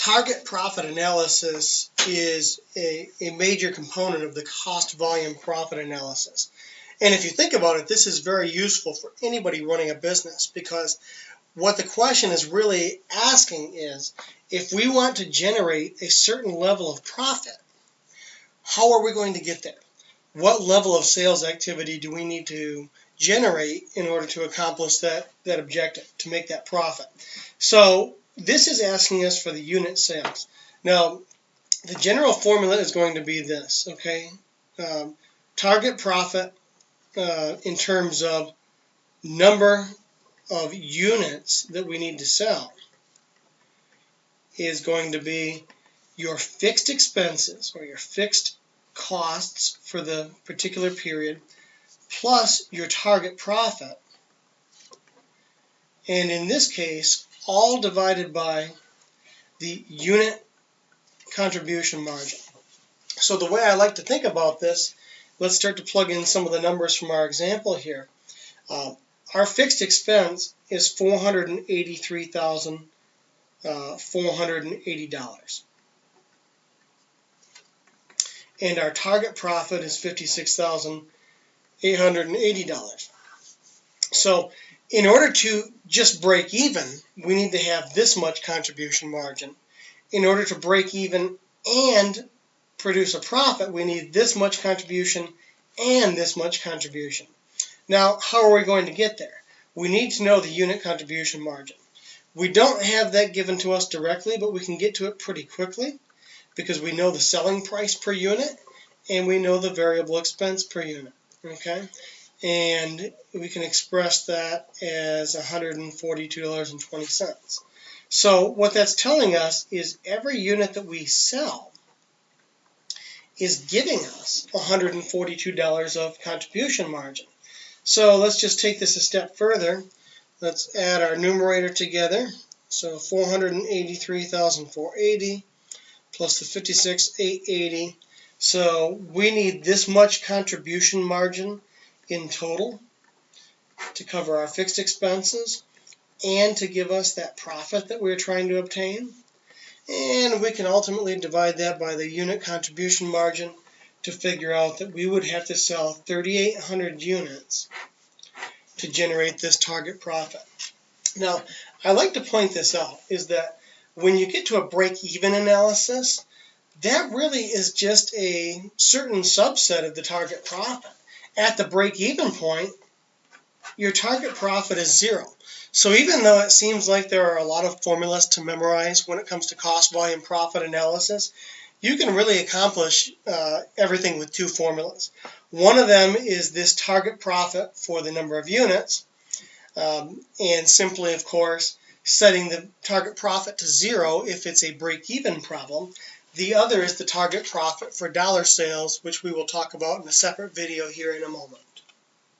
target profit analysis is a major component of the cost volume profit analysis. And if you think about it, this is very useful for anybody running a business, because what the question is really asking is, if we want to generate a certain level of profit, how are we going to get there? What level of sales activity do we need to generate in order to accomplish that objective, to make that profit? So this is asking us for the unit sales. Now, the general formula is going to be this, okay? Target profit in terms of number of units that we need to sell is going to be your fixed expenses, or your fixed costs for the particular period, plus your target profit, and in this case all divided by the unit contribution margin. So the way I like to think about this, let's start to plug in some of the numbers from our example here. Our fixed expense is $483,480. And our target profit is $56,880. So in order to just break even, we need to have this much contribution margin. In order to break even and produce a profit, we need this much contribution and this much contribution. Now, how are we going to get there? We need to know the unit contribution margin. We don't have that given to us directly, but we can get to it pretty quickly, because we know the selling price per unit and we know the variable expense per unit, okay? And we can express that as $142.20. So what that's telling us is every unit that we sell is giving us $142 of contribution margin. So let's just take this a step further. Let's add our numerator together. So 483,480 plus the 56,880. So we need this much contribution margin in total to cover our fixed expenses and to give us that profit that we're trying to obtain. And we can ultimately divide that by the unit contribution margin to figure out that we would have to sell 3,800 units to generate this target profit. Now, I like to point this out, is that when you get to a break-even analysis, that really is just a certain subset of the target profit. At the break-even point, your target profit is zero. So even though it seems like there are a lot of formulas to memorize when it comes to cost volume profit analysis, you can really accomplish everything with two formulas. One of them is this target profit for the number of units, and simply, of course, setting the target profit to zero if it's a break-even problem. The other is the target profit for dollar sales, which we will talk about in a separate video here in a moment.